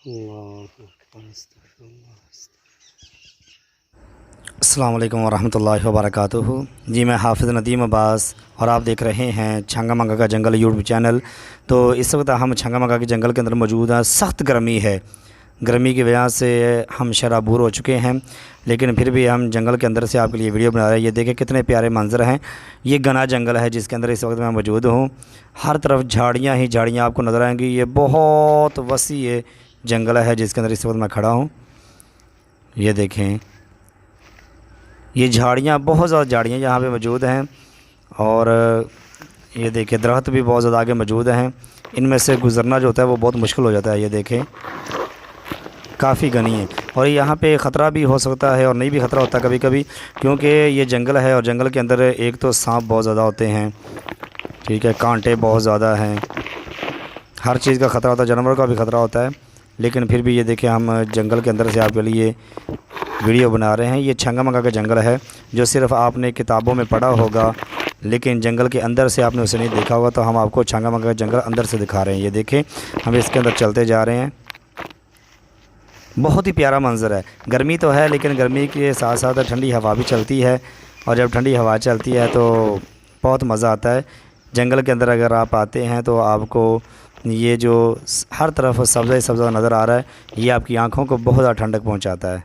अस्सलाम वालेकुम वरहमतुल्लाहि वबरकातुहू। जी, मैं हाफ़िज़ नदीम अब्बास और आप देख रहे हैं छंगा मंगा का जंगल यूट्यूब चैनल। तो इस वक्त हम छंगा मंगा के जंगल के अंदर मौजूद हैं। सख्त गर्मी है, गर्मी की वजह से हम शराबूर हो चुके हैं, लेकिन फिर भी हम जंगल के अंदर से आपके लिए वीडियो बना रहे हैं। ये देखें कितने प्यारे मंजर हैं। ये घना जंगल है जिसके अंदर इस वक्त मैं मौजूद हूँ। हर तरफ झाड़ियाँ ही झाड़ियाँ आपको नज़र आएंगी। ये बहुत वसी ये जंगल है जिसके अंदर इस वक्त मैं खड़ा हूँ। ये देखें, ये झाड़ियाँ, बहुत ज़्यादा झाड़ियाँ यहाँ पे मौजूद हैं। और ये देखें दरख्त भी बहुत ज़्यादा आगे मौजूद हैं। इनमें से गुज़रना जो होता है वो बहुत मुश्किल हो जाता है। ये देखें काफ़ी घनी है और यहाँ पे ख़तरा भी हो सकता है और नहीं भी ख़तरा होता कभी कभी, क्योंकि ये जंगल है और जंगल के अंदर एक तो सांप बहुत ज़्यादा होते हैं, ठीक है, कांटे बहुत ज़्यादा हैं, हर चीज़ का ख़तरा होता है, जानवरों का भी ख़तरा होता है। लेकिन फिर भी ये देखें हम जंगल के अंदर से आपके लिए वीडियो बना रहे हैं। ये छंगा मंगा का जंगल है जो सिर्फ़ आपने किताबों में पढ़ा होगा, लेकिन जंगल के अंदर से आपने उसे नहीं देखा होगा। तो हम आपको छंगा मंगा का जंगल अंदर से दिखा रहे हैं। ये देखें हम इसके अंदर चलते जा रहे हैं। बहुत ही प्यारा मंज़र है। गर्मी तो है, लेकिन गर्मी के साथ साथ ठंडी हवा भी चलती है, और जब ठंडी हवा चलती है तो बहुत मज़ा आता है। जंगल के अंदर अगर आप आते हैं तो आपको ये जो हर तरफ सब्ज़ा ही सब्ज़ा नज़र आ रहा है, ये आपकी आँखों को बहुत ज़्यादा ठंडक पहुँचाता है।